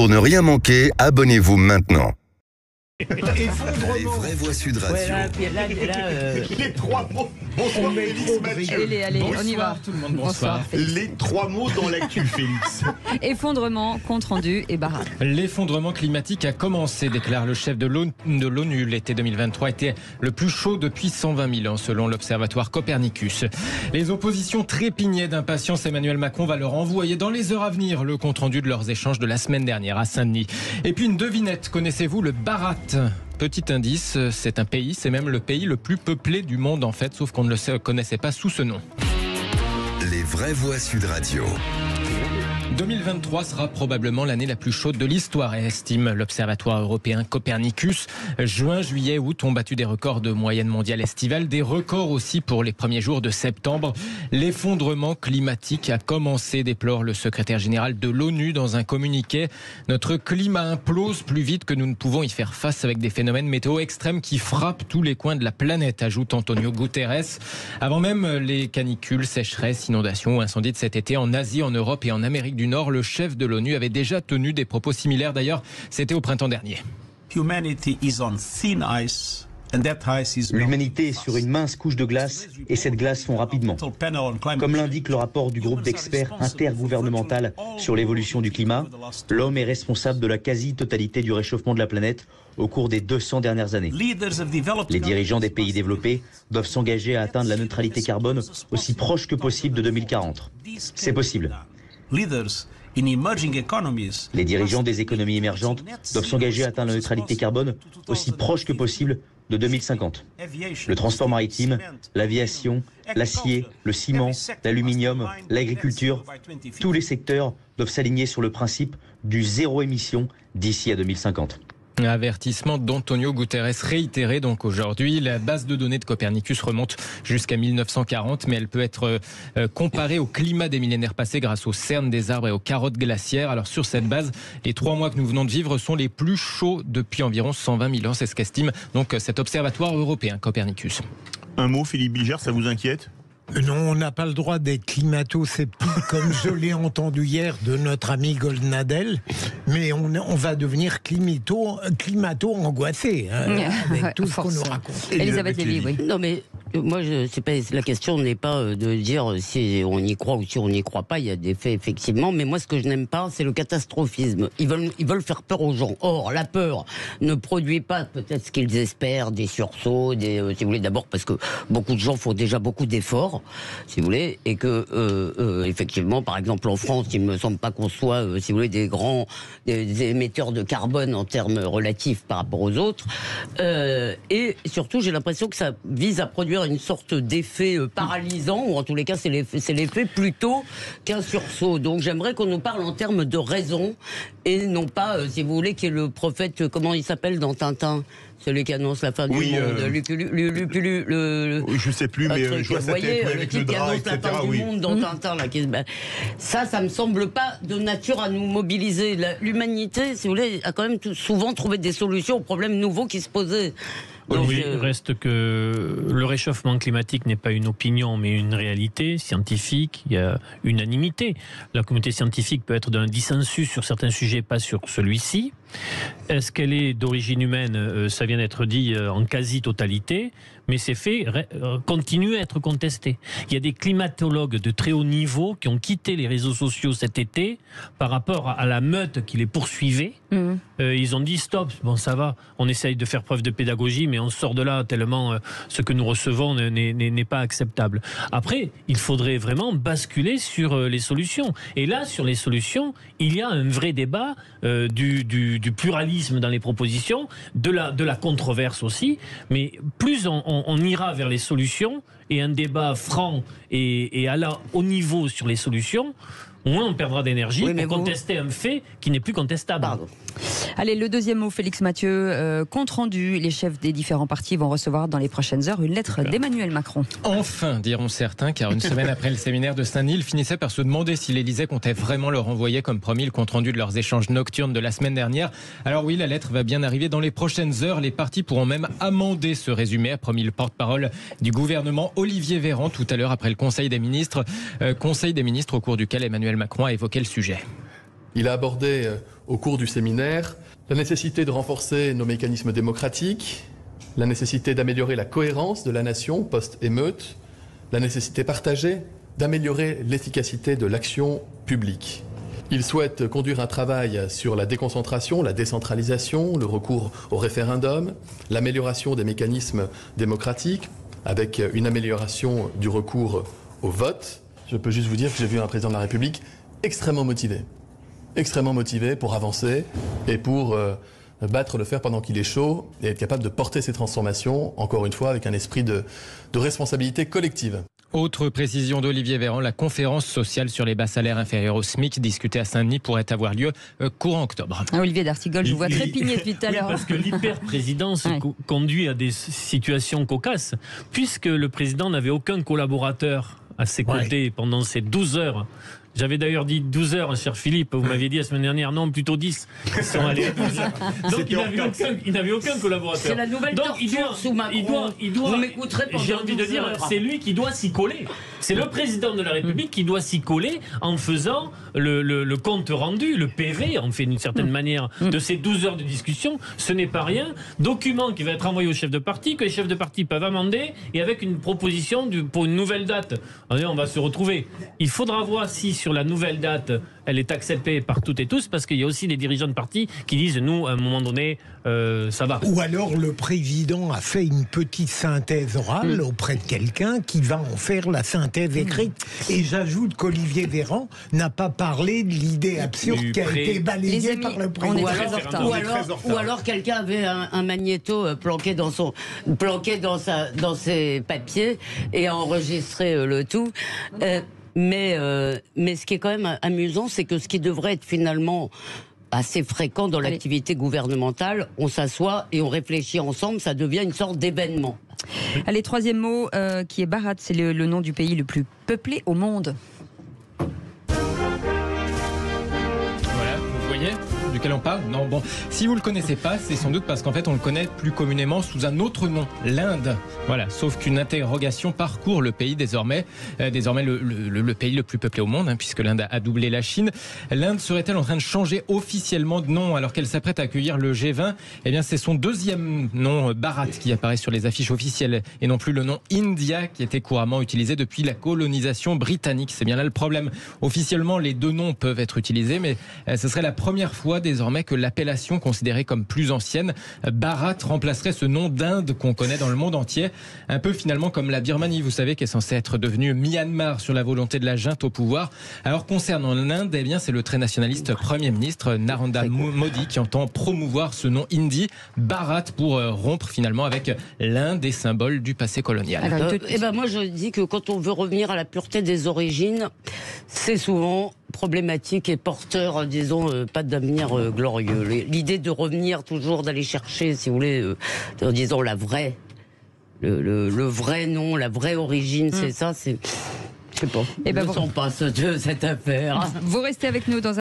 Pour ne rien manquer, abonnez-vous maintenant. Effondrement. Les vraies voix Sud Radio. Ouais, là, Les trois mots. Bonsoir Félix Mathieu. Allez, bonsoir, on y va. tout le monde, bonsoir. Félix. Les trois mots dans l'actu, Félix. Effondrement, compte rendu et barrage. L'effondrement climatique a commencé, déclare le chef de l'ONU. L'été 2023 était le plus chaud depuis 120 000 ans, selon l'observatoire Copernicus. Les oppositions trépignaient d'impatience. Emmanuel Macron va leur envoyer dans les heures à venir le compte-rendu de leurs échanges de la semaine dernière à Saint-Denis. Et puis une devinette, connaissez-vous le Bharat ? Petit indice, c'est un pays, c'est même le pays le plus peuplé du monde en fait, sauf qu'on ne le connaissait pas sous ce nom. Les vraies voix Sud Radio. 2023 sera probablement l'année la plus chaude de l'histoire, estime l'Observatoire européen Copernicus. Juin, juillet, août ont battu des records de moyenne mondiale estivale, des records aussi pour les premiers jours de septembre. L'effondrement climatique a commencé, déplore le secrétaire général de l'ONU dans un communiqué. Notre climat implose plus vite que nous ne pouvons y faire face avec des phénomènes météo extrêmes qui frappent tous les coins de la planète, ajoute Antonio Guterres. Avant même les canicules, sécheresses, inondations ou incendies de cet été en Asie, en Europe et en Amérique du Nord, le chef de l'ONU avait déjà tenu des propos similaires. D'ailleurs, c'était au printemps dernier. L'humanité est sur une mince couche de glace et cette glace fond rapidement. Comme l'indique le rapport du groupe d'experts intergouvernemental sur l'évolution du climat, l'homme est responsable de la quasi-totalité du réchauffement de la planète au cours des 200 dernières années. Les dirigeants des pays développés doivent s'engager à atteindre la neutralité carbone aussi proche que possible de 2040. C'est possible. Les dirigeants des économies émergentes doivent s'engager à atteindre la neutralité carbone aussi proche que possible de 2050. Le transport maritime, l'aviation, l'acier, le ciment, l'aluminium, l'agriculture, tous les secteurs doivent s'aligner sur le principe du zéro émission d'ici à 2050. Avertissement d'Antonio Guterres réitéré donc aujourd'hui. La base de données de Copernicus remonte jusqu'à 1940, mais elle peut être comparée au climat des millénaires passés grâce aux cernes des arbres et aux carottes glaciaires. Alors sur cette base, les 3 mois que nous venons de vivre sont les plus chauds depuis environ 120 000 ans. C'est ce qu'estime donc cet observatoire européen Copernicus. Un mot, Philippe Bilger, ça vous inquiète ? Non, on n'a pas le droit d'être climato-sceptique, comme je l'ai entendu hier de notre ami Goldnadel, mais on va devenir climato-angoissé, avec tout ce qu'on nous raconte. Elisabeth Lévy, oui. Non, mais moi, la question n'est pas de dire si on y croit ou si on n'y croit pas. Il y a des faits, effectivement. Mais moi, ce que je n'aime pas, c'est le catastrophisme. Ils veulent faire peur aux gens. Or, la peur ne produit pas peut-être ce qu'ils espèrent, des sursauts, si vous voulez, d'abord parce que beaucoup de gens font déjà beaucoup d'efforts, si vous voulez, et que, effectivement, par exemple, en France, il ne me semble pas qu'on soit, si vous voulez, des émetteurs de carbone en termes relatifs par rapport aux autres. Et surtout, j'ai l'impression que ça vise à produire une sorte d'effet paralysant, ou en tous les cas c'est l'effet plutôt qu'un sursaut. Donc j'aimerais qu'on nous parle en termes de raison, et non pas, si vous voulez, qui est le prophète, comment il s'appelle dans Tintin, celui qui annonce la fin du monde, je sais plus, mais je vois sa tête, avec le drap, etc. La fin du monde dans Tintin, là, ça me semble pas de nature à nous mobiliser. L'humanité, si vous voulez, a quand même souvent trouvé des solutions aux problèmes nouveaux qui se posaient. Oui, reste que le réchauffement climatique n'est pas une opinion, mais une réalité scientifique. Il y a unanimité. La communauté scientifique peut être d'un dissensus sur certains sujets, pas sur celui-ci. Est-ce qu'elle est d'origine humaine ? Ça vient d'être dit en quasi-totalité, mais ces faits continuent à être contestés. Il y a des climatologues de très haut niveau qui ont quitté les réseaux sociaux cet été par rapport à la meute qui les poursuivait. Ils ont dit stop, bon ça va, on essaye de faire preuve de pédagogie, mais on sort de là tellement ce que nous recevons n'est pas acceptable. Après, il faudrait vraiment basculer sur les solutions. Et là, sur les solutions, il y a un vrai débat du pluralisme dans les propositions, de la controverse aussi, mais plus on ira vers les solutions et un débat franc et au niveau sur les solutions, moins on perdra d'énergie pour contester un fait qui n'est plus contestable. Pardon. Allez, le deuxième mot, Félix Mathieu, compte rendu. Les chefs des différents partis vont recevoir dans les prochaines heures une lettre d'Emmanuel Macron. Enfin, diront certains, car une semaine après le séminaire de Saint-Denis, ils finissaient par se demander si l'Élysée comptait vraiment leur envoyer, comme promis, le compte rendu de leurs échanges nocturnes de la semaine dernière. Alors oui, la lettre va bien arriver dans les prochaines heures. Les partis pourront même amender ce résumé, a promis le porte-parole du gouvernement, Olivier Véran, tout à l'heure après le Conseil des ministres au cours duquel Emmanuel Macron a évoqué le sujet. Il a abordé au cours du séminaire la nécessité de renforcer nos mécanismes démocratiques, la nécessité d'améliorer la cohérence de la nation post-émeute, la nécessité partagée d'améliorer l'efficacité de l'action publique. Il souhaite conduire un travail sur la déconcentration, la décentralisation, le recours au référendum, l'amélioration des mécanismes démocratiques, avec une amélioration du recours au vote. Je peux juste vous dire que j'ai vu un président de la République extrêmement motivé pour avancer et pour battre le fer pendant qu'il est chaud et être capable de porter ces transformations, encore une fois, avec un esprit de responsabilité collective. Autre précision d'Olivier Véran, la conférence sociale sur les bas salaires inférieurs au SMIC discutée à Saint-Denis pourrait avoir lieu courant octobre. Olivier d'Artigol, je vous vois trépigner depuis tout à l'heure. Parce que l'hyper-présidence conduit à des situations cocasses, puisque le président n'avait aucun collaborateur à ses côtés pendant ces 12 heures. J'avais d'ailleurs dit 12 heures, cher Philippe. Vous m'aviez dit la semaine dernière, non, plutôt 10. Ils sont allés à 12 heures. Donc il n'avait aucun collaborateur. C'est la nouvelle torture sous Macron. Vous m'écouterez pendant 12 heures. J'ai envie de dire, c'est lui qui doit s'y coller. C'est le président de la République qui doit s'y coller en faisant le compte rendu, le PV, en fait d'une certaine manière, de ces 12 heures de discussion. Ce n'est pas rien. Document qui va être envoyé aux chefs de parti, que les chefs de parti peuvent amender, et avec une proposition pour une nouvelle date. On va se retrouver. Il faudra voir si sur la nouvelle date, elle est acceptée par toutes et tous, parce qu'il y a aussi des dirigeants de parti qui disent, nous, à un moment donné, ça va. Ou alors le président a fait une petite synthèse orale auprès de quelqu'un qui va en faire la synthèse écrite. Et j'ajoute qu'Olivier Véran n'a pas parlé de l'idée absurde qui a été balayée par le président. Ou alors quelqu'un avait un magnéto planqué dans ses papiers et a enregistré le tout. Mais ce qui est quand même amusant, c'est que ce qui devrait être finalement assez fréquent dans l'activité gouvernementale, on s'assoit et on réfléchit ensemble, ça devient une sorte d'événement. Allez, troisième mot qui est Bharat, c'est le nom du pays le plus peuplé au monde. Voilà, vous voyez duquel on parle? Non, bon, si vous le connaissez pas, c'est sans doute parce qu'en fait on le connaît plus communément sous un autre nom, l'Inde. Voilà, sauf qu'une interrogation parcourt le pays désormais. Désormais le pays le plus peuplé au monde, puisque l'Inde a doublé la Chine. L'Inde serait-elle en train de changer officiellement de nom alors qu'elle s'apprête à accueillir le G20? Eh bien, c'est son deuxième nom, Bharat, qui apparaît sur les affiches officielles et non plus le nom India qui était couramment utilisé depuis la colonisation britannique. C'est bien là le problème. Officiellement, les deux noms peuvent être utilisés, mais ce serait la première fois désormais que l'appellation considérée comme plus ancienne, Bharat, remplacerait ce nom d'Inde qu'on connaît dans le monde entier. Un peu finalement comme la Birmanie, vous savez, qui est censée être devenue Myanmar sur la volonté de la junte au pouvoir. Alors concernant l'Inde, eh bien c'est le très nationaliste Premier ministre Narendra Modi qui entend promouvoir ce nom hindi, Bharat, pour rompre finalement avec l'un des symboles du passé colonial. Moi je dis que quand on veut revenir à la pureté des origines, c'est souvent problématique et porteur, disons, pas d'avenir glorieux. L'idée de revenir toujours, d'aller chercher, si vous voulez, disons la vraie, le vrai nom, la vraie origine, c'est ça, c'est... Je sais pas. Je ne sens pas cette affaire. Vous restez avec nous dans un